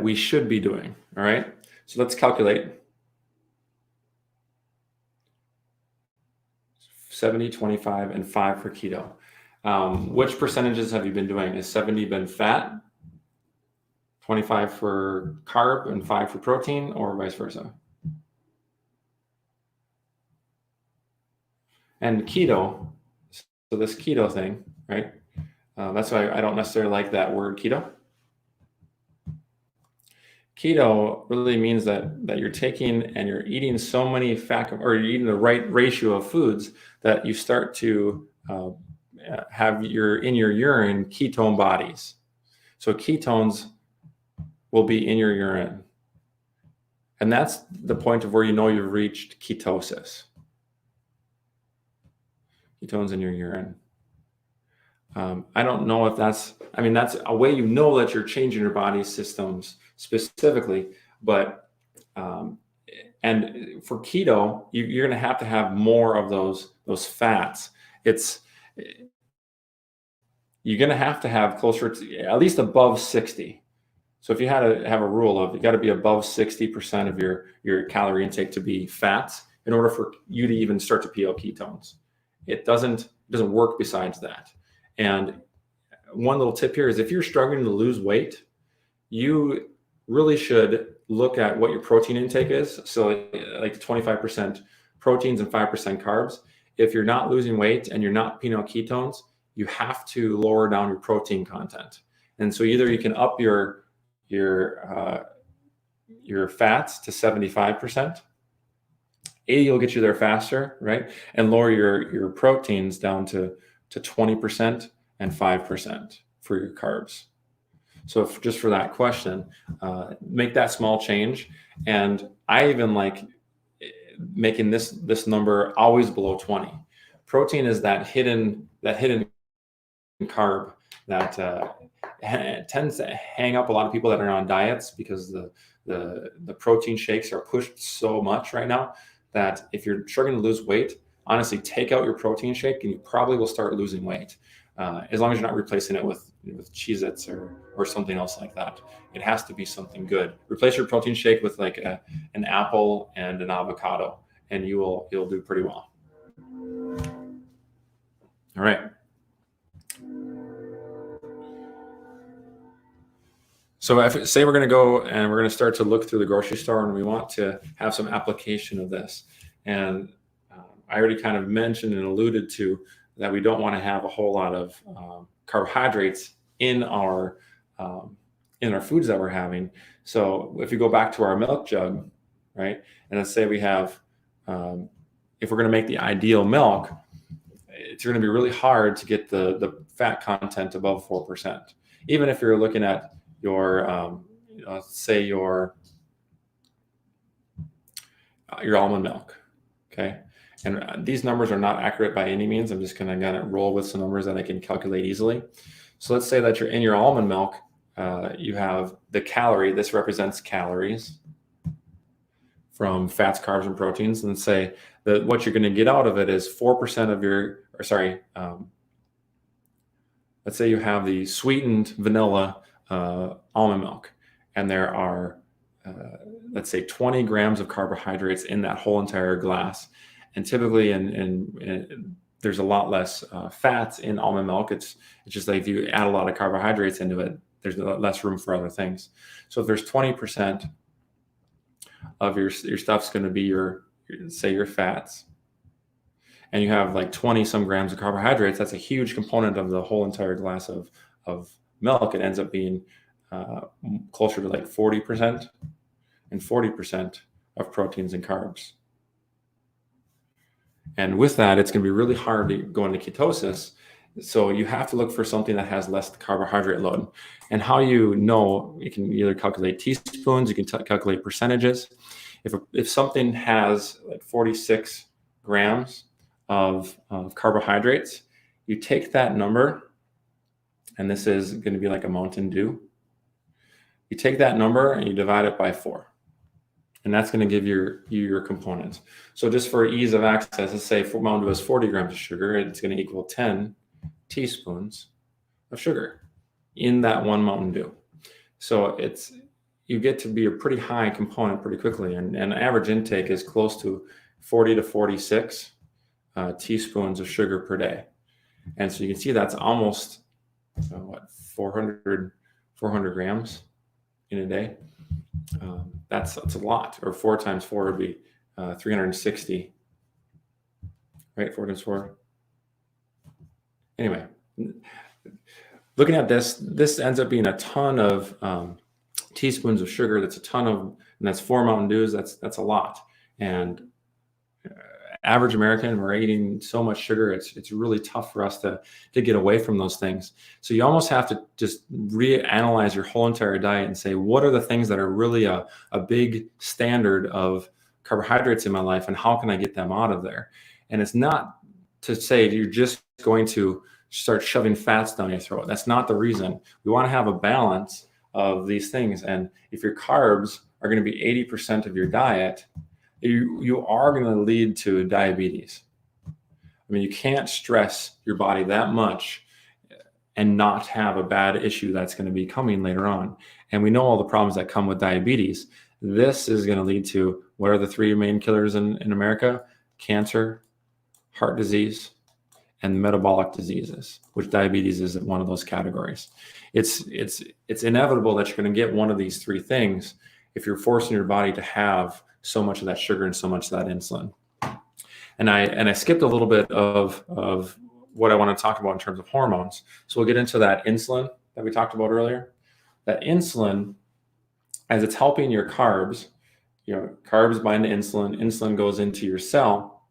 we should be doing. All right. So let's calculate 70, 25, and 5 for keto. Which percentages have you been doing? Has 70 been fat, 25 for carb, and 5 for protein, or vice versa? And keto, so this keto thing, right? That's why I don't necessarily like that word keto. Keto really means that you're taking and you're eating so many fat, or you're eating the right ratio of foods that you start to have in your urine ketone bodies. So ketones will be in your urine. And that's the point of where you know you've reached ketosis. Ketones in your urine. I don't know if that's a way you know that you're changing your body systems specifically, but and for keto, you're going to have more of those fats. You're going to have closer to at least above 60. So if you had to have a rule of, you got to be above 60% of your calorie intake to be fats in order for you to even start to PO ketones. It doesn't work besides that. And one little tip here is, if you're struggling to lose weight, you really should look at what your protein intake is. So like 25% proteins and 5% carbs. If you're not losing weight and you're not PO ketones, you have to lower down your protein content. And so either you can up your fats to 75%. 80 will get you there faster, right? And lower your proteins down to 20%, and 5% for your carbs. So just for that question, make that small change. And I even like making this number always below 20. Protein is that hidden carb that tends to hang up a lot of people that are on diets, because the protein shakes are pushed so much right now that if you're struggling to lose weight, honestly, take out your protein shake and you probably will start losing weight. As long as you're not replacing it with Cheez-Its or something else like that. It has to be something good. Replace your protein shake with like an apple and an avocado, and you'll do pretty well. All right. So if say we're going to go and we're going to start to look through the grocery store, and we want to have some application of this, and I already kind of mentioned and alluded to that we don't want to have a whole lot of carbohydrates in our foods that we're having. So if you go back to our milk jug, right, and let's say we have, if we're going to make the ideal milk, it's going to be really hard to get the fat content above 4%. Even if you're looking at your, say your almond milk, okay? And these numbers are not accurate by any means. I'm just going to roll with some numbers that I can calculate easily. So let's say that you're in your almond milk, you have the calorie. This represents calories from fats, carbs, and proteins. And say that what you're going to get out of it is 4% of your, let's say you have the sweetened vanilla almond milk, and there are, let's say 20 grams of carbohydrates in that whole entire glass. And typically, and there's a lot less fats in almond milk. It's just like if you add a lot of carbohydrates into it, there's less room for other things. So if there's 20% of your stuff's going to be your fats, and you have like 20 some grams of carbohydrates, that's a huge component of the whole entire glass of milk. It ends up being closer to like 40% and 40% of proteins and carbs. And with that, it's going to be really hard to go into ketosis. So you have to look for something that has less carbohydrate load. And how you know, you can either calculate teaspoons, you can calculate percentages. If something has like 46 grams of carbohydrates, you take that number, and this is going to be like a Mountain Dew. You take that number and you divide it by 4. And that's going to give you your components. So just for ease of access, let's say Mountain Dew has 40 grams of sugar, it's going to equal 10 teaspoons of sugar in that one Mountain Dew. So you get to be a pretty high component pretty quickly. And average intake is close to 40 to 46 teaspoons of sugar per day. And so you can see that's almost 400 grams in a day. That's a lot. Or 4 times 4 would be 360, right? 4 times 4. Anyway, looking at this ends up being a ton of teaspoons of sugar. That's a ton of, and that's 4 Mountain Dews. That's a lot. And average American, we're eating so much sugar. It's really tough for us to get away from those things. So you almost have to just reanalyze your whole entire diet and say, what are the things that are really a big standard of carbohydrates in my life, and how can I get them out of there? And it's not to say you're just going to start shoving fats down your throat. That's not the reason. We want to have a balance of these things. And if your carbs are going to be 80% of your diet, you are going to lead to diabetes. I mean, you can't stress your body that much and not have a bad issue that's going to be coming later on. And we know all the problems that come with diabetes. This is going to lead to, what are the 3 main killers in America? Cancer, heart disease, and metabolic diseases, which diabetes is one of those categories. It's inevitable that you're going to get one of these 3 things if you're forcing your body to have so much of that sugar and so much of that insulin. And I skipped a little bit of what I want to talk about in terms of hormones. So we'll get into that insulin that we talked about earlier. That insulin, as it's helping your carbs, carbs bind to insulin, insulin goes into your cell.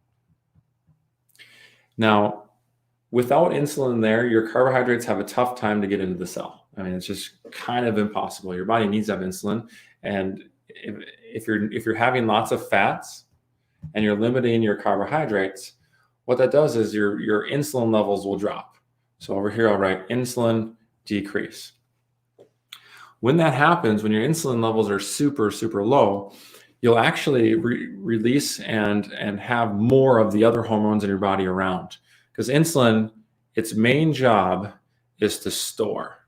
Now, Without insulin there, your carbohydrates have a tough time to get into the cell. I mean, it's just kind of impossible. Your body needs to have insulin, and if you're having lots of fats and you're limiting your carbohydrates, what that does is your insulin levels will drop. So over here, I'll write insulin decrease. When that happens, when your insulin levels are super, super low, you'll actually release and have more of the other hormones in your body around. Because insulin, its main job is to store.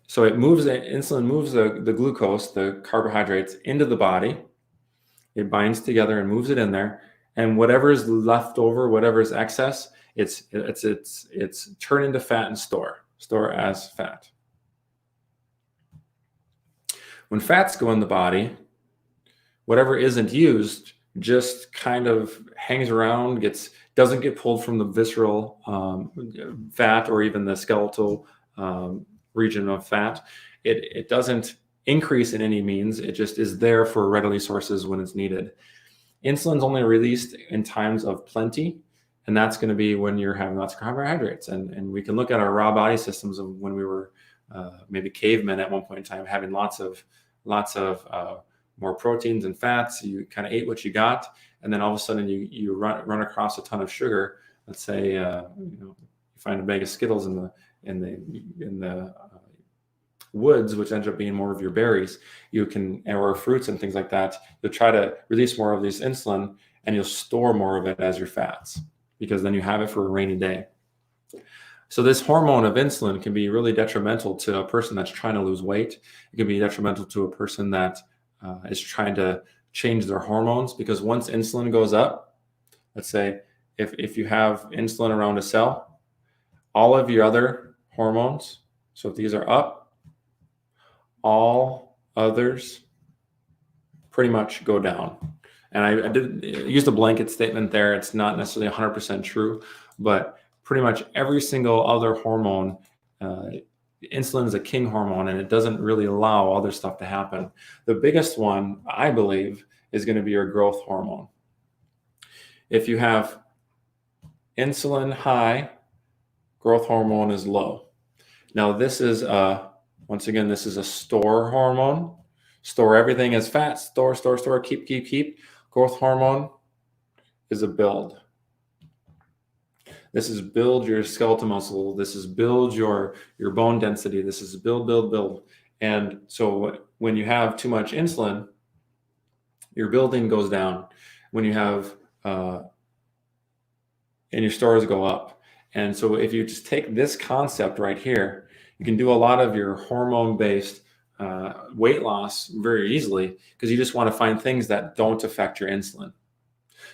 So insulin moves the glucose, the carbohydrates, into the body. It binds together and moves it in there. And whatever is left over, whatever is excess, it's turned into fat and store as fat. When fats go in the body, whatever isn't used just kind of hangs around, doesn't get pulled from the visceral fat or even the skeletal region of fat. It doesn't increase in any means. It just is there for readily sources when it's needed. Insulin's only released in times of plenty, and that's going to be when you're having lots of carbohydrates. And we can look at our raw body systems of when we were maybe cavemen at one point in time, having lots of more proteins and fats. You kind of ate what you got, and then all of a sudden you run across a ton of sugar. Let's say you find a bag of Skittles in the woods, which ends up being more of your berries. Or fruits and things like that. You'll try to release more of this insulin, and you'll store more of it as your fats, because then you have it for a rainy day. So this hormone of insulin can be really detrimental to a person that's trying to lose weight. It can be detrimental to a person that is trying to change their hormones, because once insulin goes up, let's say if you have insulin around a cell, all of your other hormones, so if these are up, all others pretty much go down. And I did use the blanket statement there. It's not necessarily 100% true, but pretty much every single other hormone, insulin is a king hormone, and it doesn't really allow other stuff to happen. The biggest one, I believe, is going to be your growth hormone. If you have insulin high, growth hormone is low. Now this is once again, this is a store hormone. Store everything as fat. Store, keep. Growth hormone is a build. This is build your skeletal muscle. This is build your bone density. This is build. And so when you have too much insulin, your building goes down. When you have, and your stores go up. And so if you just take this concept right here, you can do a lot of your hormone-based weight loss very easily, because you just want to find things that don't affect your insulin.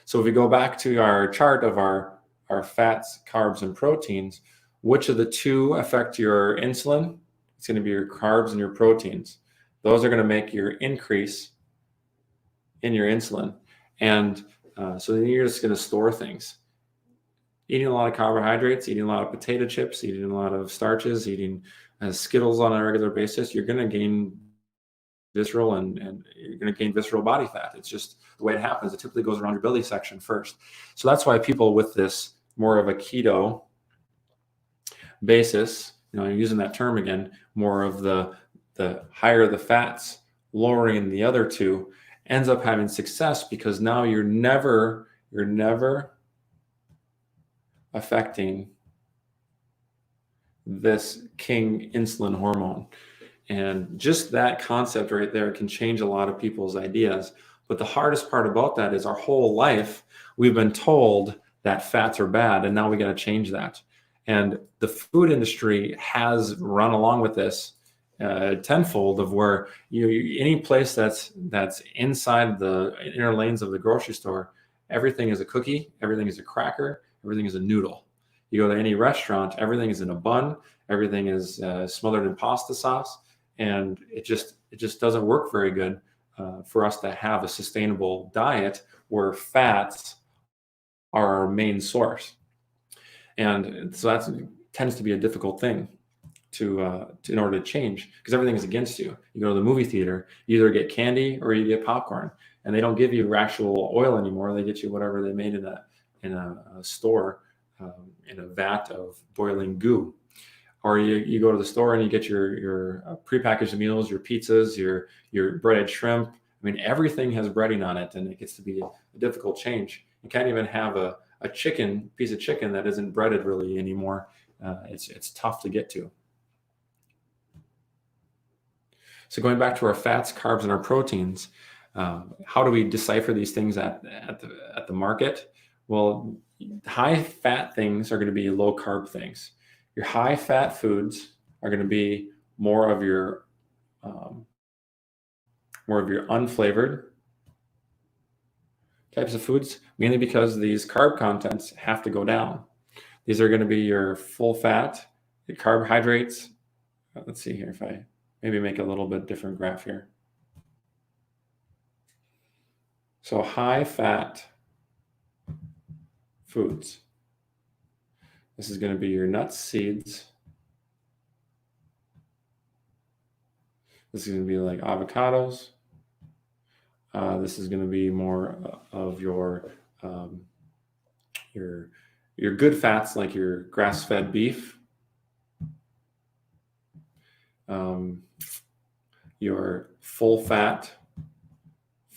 So if we go back to our chart of our fats, carbs, and proteins, which of the two affect your insulin? It's going to be your carbs and your proteins. Those are going to make your increase in your insulin. And so then you're just going to store things. Eating a lot of carbohydrates, eating a lot of potato chips, eating a lot of starches, eating Skittles on a regular basis, you're going to gain visceral and you're going to gain visceral body fat. It's just the way it happens. It typically goes around your belly section first. So that's why people with this more of a keto basis, using that term again, more of the higher the fats, lowering the other two, ends up having success, because now you're never affecting this king insulin hormone. And just that concept right there can change a lot of people's ideas. But the hardest part about that is our whole life, we've been told that fats are bad, and now we got to change that. And the food industry has run along with this tenfold, of where any place that's inside the inner lanes of the grocery store, everything is a cookie, everything is a cracker, everything is a noodle. You go to any restaurant, everything is in a bun, everything is smothered in pasta sauce, and it just doesn't work very good for us to have a sustainable diet where fats are our main source. And so that tends to be a difficult thing in order to change, because everything is against you. You go to the movie theater, you either get candy or you get popcorn, and they don't give you actual oil anymore. They get you whatever they made in a store in a vat of boiling goo. Or you go to the store and you get your prepackaged meals, your pizzas, your breaded shrimp. I mean, everything has breading on it, and it gets to be a difficult change. You can't even have a piece of chicken that isn't breaded really anymore. It's tough to get to. So going back to our fats, carbs, and our proteins, how do we decipher these things at the market? Well, high fat things are going to be low carb things. Your high fat foods are going to be more of your unflavored types of foods, mainly because these carb contents have to go down. These are going to be your full fat, your carbohydrates. Let's see here if I maybe make a little bit different graph here. So high fat foods. This is going to be your nuts, seeds. This is going to be like avocados. This is going to be more of your good fats, like your grass-fed beef, your full fat,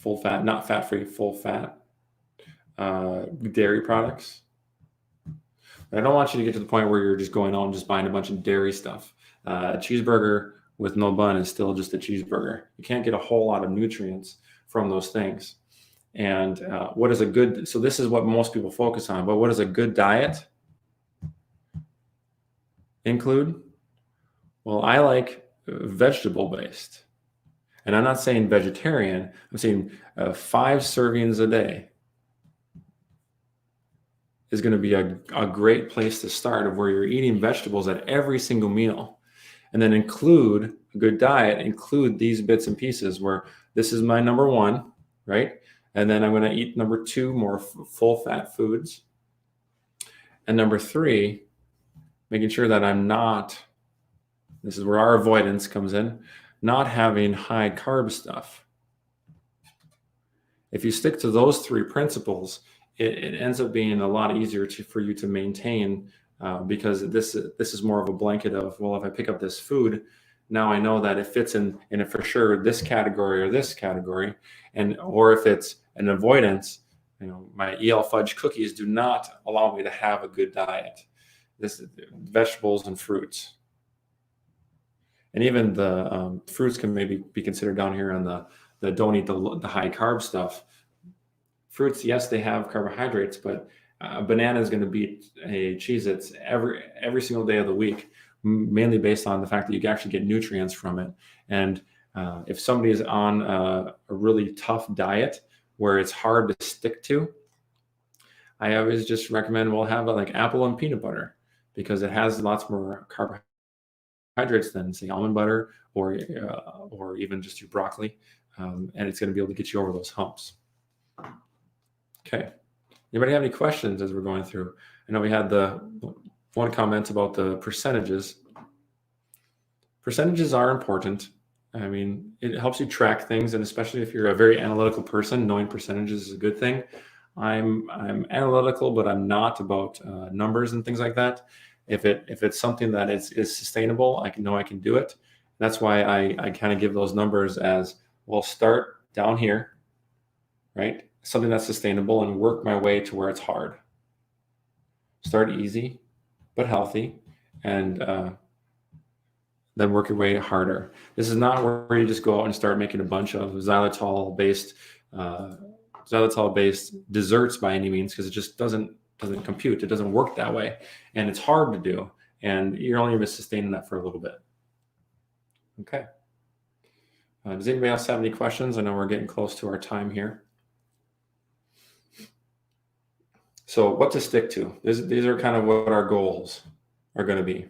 not fat-free, full fat dairy products. But I don't want you to get to the point where you're just going out and just buying a bunch of dairy stuff. A cheeseburger with no bun is still just a cheeseburger. You can't get a whole lot of nutrients from those things. And so this is what most people focus on, but what does a good diet include? Well, I like vegetable based. And I'm not saying vegetarian, I'm saying 5 servings a day is going to be a great place to start, of where you're eating vegetables at every single meal. And then include a good diet, include these bits and pieces, where this is my number 1, right? And then I'm going to eat number 2, more full fat foods. And number 3, making sure that I'm not, this is where our avoidance comes in, not having high carb stuff. If you stick to those 3 principles, it ends up being a lot easier for you to maintain, because this is more of a blanket of, well, if I pick up this food, now I know that it fits in it for sure this category or this category, or if it's an avoidance, my EL fudge cookies do not allow me to have a good diet. This is vegetables and fruits, and even the fruits can maybe be considered down here on the don't eat the high carb stuff. Fruits, yes, they have carbohydrates, but a banana is going to beat a Cheez-Its every single day of the week, mainly based on the fact that you can actually get nutrients from it. And if somebody is on a really tough diet where it's hard to stick to, I always just recommend, have like apple and peanut butter, because it has lots more carbohydrates than, say, almond butter or even just your broccoli, and it's going to be able to get you over those humps. Okay. Anybody have any questions as we're going through? I know we had the one comment about the percentages. Percentages are important. I mean, it helps you track things, and especially if you're a very analytical person, knowing percentages is a good thing. I'm analytical, but I'm not about numbers and things like that. If it's something that is sustainable, I know I can do it. That's why I kind of give those numbers as, well, start down here, right? Something that's sustainable, and work my way to where it's hard. Start easy, but healthy, and then work your way harder. This is not where you just go out and start making a bunch of xylitol-based desserts by any means, because it just doesn't compute. It doesn't work that way, and it's hard to do, and you're only going to sustain that for a little bit. Okay. Does anybody else have any questions? I know we're getting close to our time here. So what to stick to? These are kind of what our goals are going to be.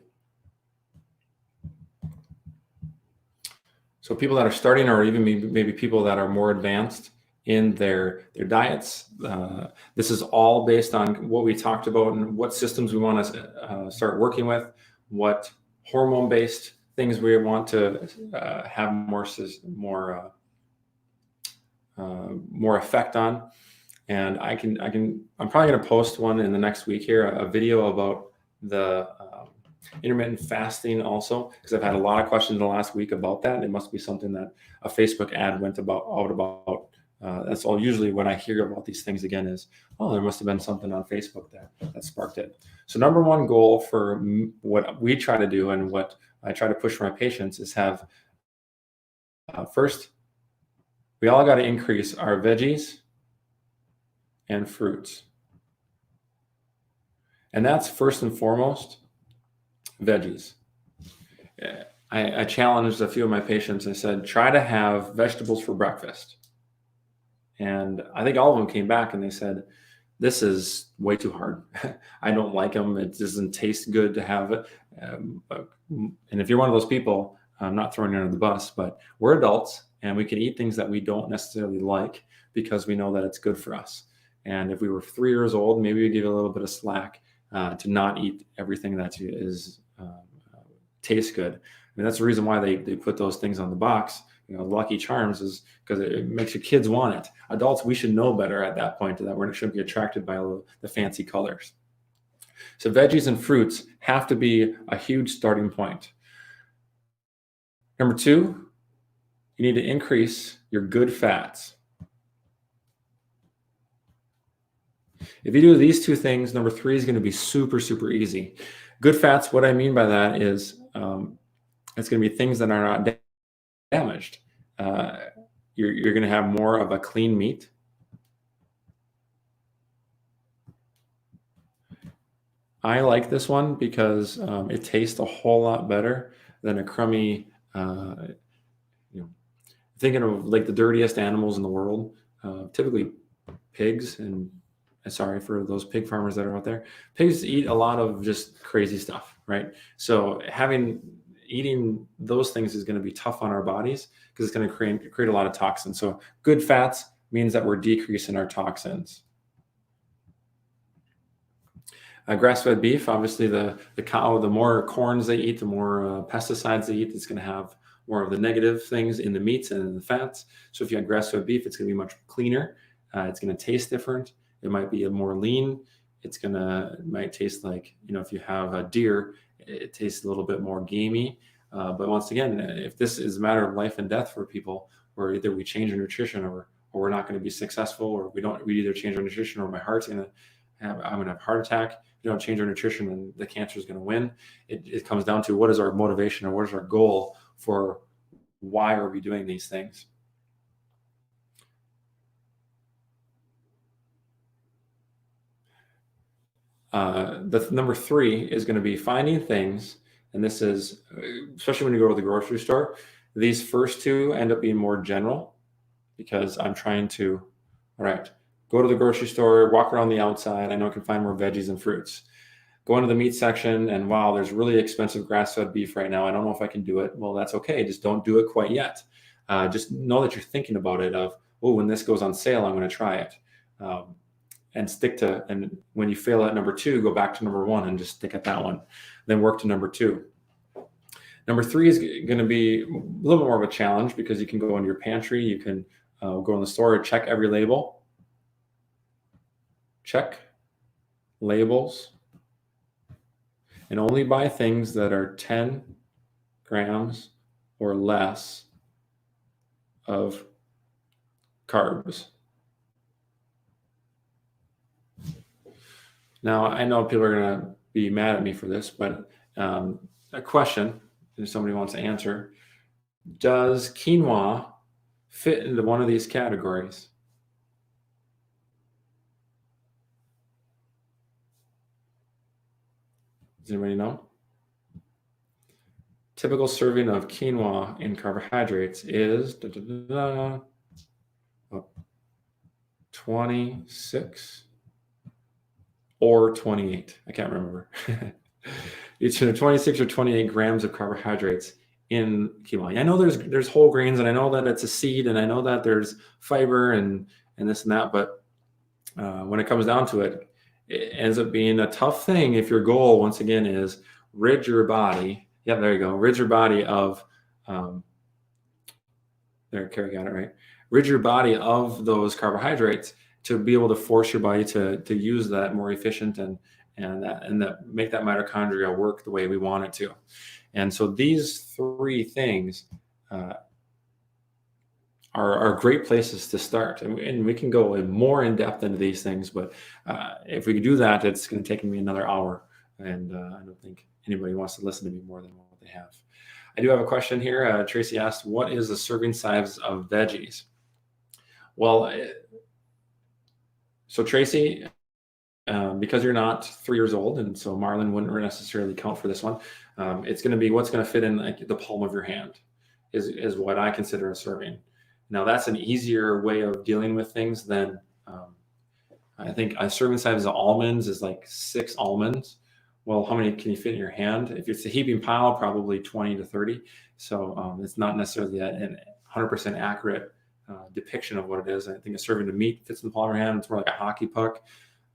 So people that are starting, or even maybe people that are more advanced in their diets, this is all based on what we talked about and what systems we want to start working with, what hormone-based things we want to have more effect on. And I'm probably going to post one in the next week here, a video about the intermittent fasting also, because I've had a lot of questions in the last week about that. It must be something that a Facebook ad went out about. That's all usually when I hear about these things again is, oh, there must have been something on Facebook that sparked it. So number one goal for what we try to do and what I try to push for my patients is have, first, we all got to increase our veggies and fruits. And that's first and foremost veggies. I challenged a few of my patients. I said, try to have vegetables for breakfast. And I think all of them came back and they said, this is way too hard. I don't like them. It doesn't taste good to have it. And if you're one of those people, I'm not throwing you under the bus, but we're adults and we can eat things that we don't necessarily like because we know that it's good for us. And if we were 3 years old, maybe we'd give a little bit of slack to not eat everything that tastes good. I mean, that's the reason why they put those things on the box. Lucky Charms is because it makes your kids want it. Adults, we should know better at that point that we shouldn't be attracted by the fancy colors. So veggies and fruits have to be a huge starting point. Number two, you need to increase your good fats. If you do these two things, number three is going to be super, super easy. Good fats, what I mean by that is it's going to be things that are not damaged. You're going to have more of a clean meat. I like this one because it tastes a whole lot better than a crummy, thinking of like the dirtiest animals in the world, typically pigs, and sorry for those pig farmers that are out there. Pigs eat a lot of just crazy stuff, right? So eating those things is going to be tough on our bodies because it's going to create a lot of toxins. So good fats means that we're decreasing our toxins. Grass-fed beef, obviously the cow, the more corns they eat, the more pesticides they eat, it's going to have more of the negative things in the meats and in the fats. So if you have grass-fed beef, it's going to be much cleaner. It's going to taste different. It might be more lean. It might taste like, if you have a deer, it tastes a little bit more gamey. But once again, if this is a matter of life and death for people, where either we change our nutrition or we're not going to be successful, or we either change our nutrition or I'm going to have a heart attack. If we don't change our nutrition, and the cancer is going to win. It comes down to what is our motivation or what is our goal for why are we doing these things. The number three is going to be finding things, and this is especially when you go to the grocery store. These first two end up being more general because I'm trying to, all right, go to the grocery store, walk around the outside. I know I can find more veggies and fruits. Go into the meat section, and wow, there's really expensive grass-fed beef right now. I don't know if I can do it. Well, that's okay. Just don't do it quite yet. Just know that you're thinking about it of, oh, when this goes on sale, I'm going to try it. And when you fail at number two, go back to number one and just stick at that one. Then work to number two. Number three is going to be a little bit more of a challenge because you can go into your pantry. You can go in the store, check every label. Check labels. And only buy things that are 10 grams or less of carbs. Now, I know people are going to be mad at me for this, but a question, if somebody wants to answer, does quinoa fit into one of these categories? Does anybody know? Typical serving of quinoa in carbohydrates is 26 or 28. I can't remember. It's 26 or 28 grams of carbohydrates in quinoa. I know there's whole grains, and I know that it's a seed, and I know that there's fiber and this and that, but when it comes down to it, it ends up being a tough thing if your goal, once again, is rid your body. Yeah, there you go. Rid your body of, there, Carrie got it right. Rid your body of those carbohydrates to be able to force your body to use that more efficient and make that mitochondria work the way we want it to. And so these three things are great places to start. And we can go more in depth into these things, but if we could do that, it's going to take me another hour. And I don't think anybody wants to listen to me more than what they have. I do have a question here. Tracy asked, what is the serving size of veggies? Well, so Tracy, because you're not 3 years old, and so Marlon wouldn't necessarily count for this one, it's going to be what's going to fit in like the palm of your hand is what I consider a serving. Now, that's an easier way of dealing with things than I think a serving size of almonds is like 6 almonds. Well, how many can you fit in your hand? If it's a heaping pile, probably 20 to 30. So it's not necessarily a 100% accurate depiction of what it is. I think a serving of meat fits in the palm of your hand. It's more like a hockey puck.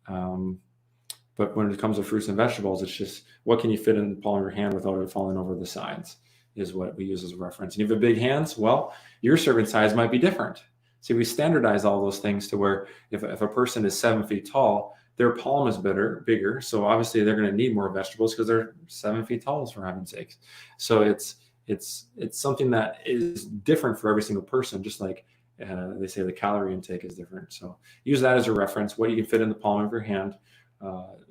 But when it comes to fruits and vegetables, it's just what can you fit in the palm of your hand without it falling over the sides is what we use as a reference. And if you have big hands, well, your serving size might be different. See, we standardize all those things to where if a person is 7 feet tall, their palm is bigger. So obviously they're going to need more vegetables because they're 7 feet tall, for heaven's sakes. So it's something that is different for every single person, just like they say the calorie intake is different. So use that as a reference, what you can fit in the palm of your hand.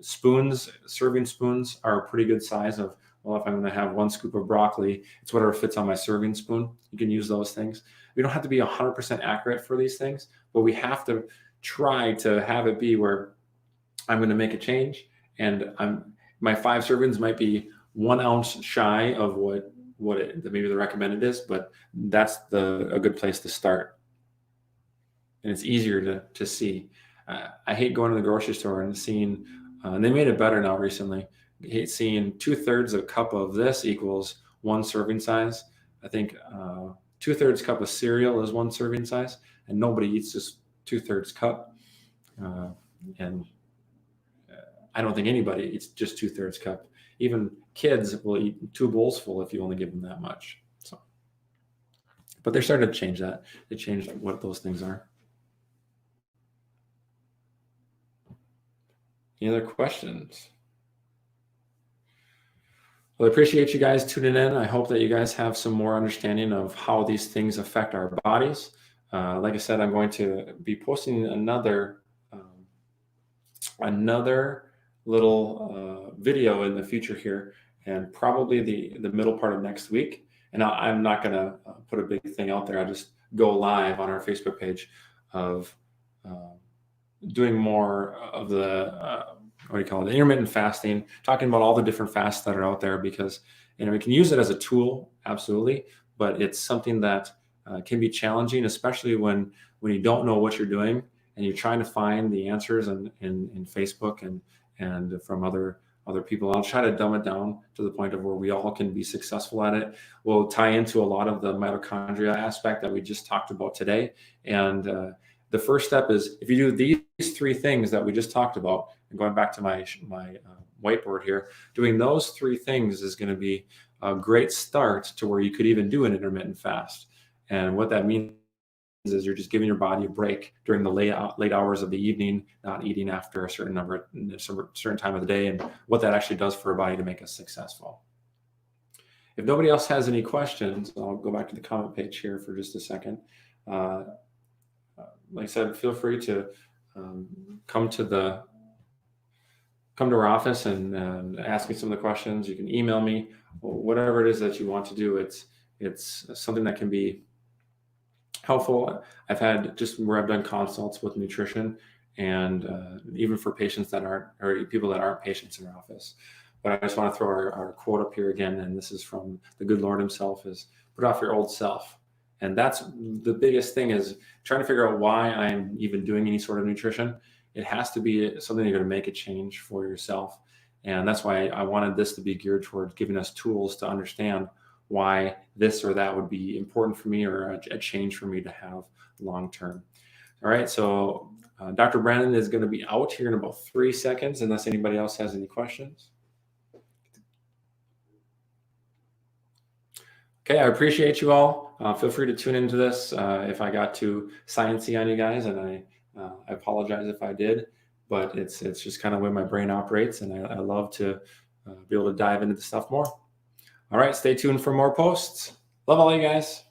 Spoons, serving spoons are a pretty good size of, well, if I'm going to have 1 scoop of broccoli, it's whatever fits on my serving spoon. You can use those things. We don't have to be 100% accurate for these things, but we have to try to have it be where I'm going to make a change, and my 5 servings might be 1 ounce shy of what maybe the recommended is, but that's a good place to start. And it's easier to see. I hate going to the grocery store and seeing, and they made it better now recently. I hate seeing 2/3 a cup of this equals 1 serving size. I think 2/3 cup of cereal is 1 serving size, and nobody eats just 2/3 cup. And I don't think anybody eats just 2/3 cup. Even kids will eat 2 bowls full if you only give them that much. So, but they're starting to change that. They changed what those things are. Any other questions? Well, I appreciate you guys tuning in. I hope that you guys have some more understanding of how these things affect our bodies. Like I said, I'm going to be posting another little video in the future here, and probably the middle part of next week. And I'm not going to put a big thing out there. I'll just go live on our Facebook page of doing more of the what do you call it, intermittent fasting, talking about all the different fasts that are out there, because we can use it as a tool, absolutely, but it's something that can be challenging, especially when you don't know what you're doing and you're trying to find the answers in Facebook and from other people. I'll try to dumb it down to the point of where we all can be successful at it. We'll tie into a lot of the mitochondria aspect that we just talked about today. And the first step is, if you do these 3 things that we just talked about, and going back to my whiteboard here, doing those 3 things is going to be a great start to where you could even do an intermittent fast. And what that means is you're just giving your body a break during the late hours of the evening, not eating after a certain time of the day, and what that actually does for a body to make us successful. If nobody else has any questions, I'll go back to the comment page here for just a second. Like I said, feel free to come to our office and ask me some of the questions. You can email me, whatever it is that you want to do. It's something that can be helpful. I've had just where I've done consults with nutrition, and even for patients that aren't, or people that aren't patients in our office. But I just want to throw our quote up here again, and this is from the good Lord himself, is put off your old self. And that's the biggest thing, is trying to figure out why I'm even doing any sort of nutrition. It has to be something you're going to make a change for yourself. And that's why I wanted this to be geared towards giving us tools to understand why this or that would be important for me, or a change for me to have long-term. All right, so Dr. Brandon is going to be out here in about 3 seconds, unless anybody else has any questions. Okay, I appreciate you all. Feel free to tune into this if I got too sciencey on you guys, and I've apologize if I did, but it's just kind of the way my brain operates, and I love to be able to dive into the stuff more. All right, stay tuned for more posts. Love all you guys.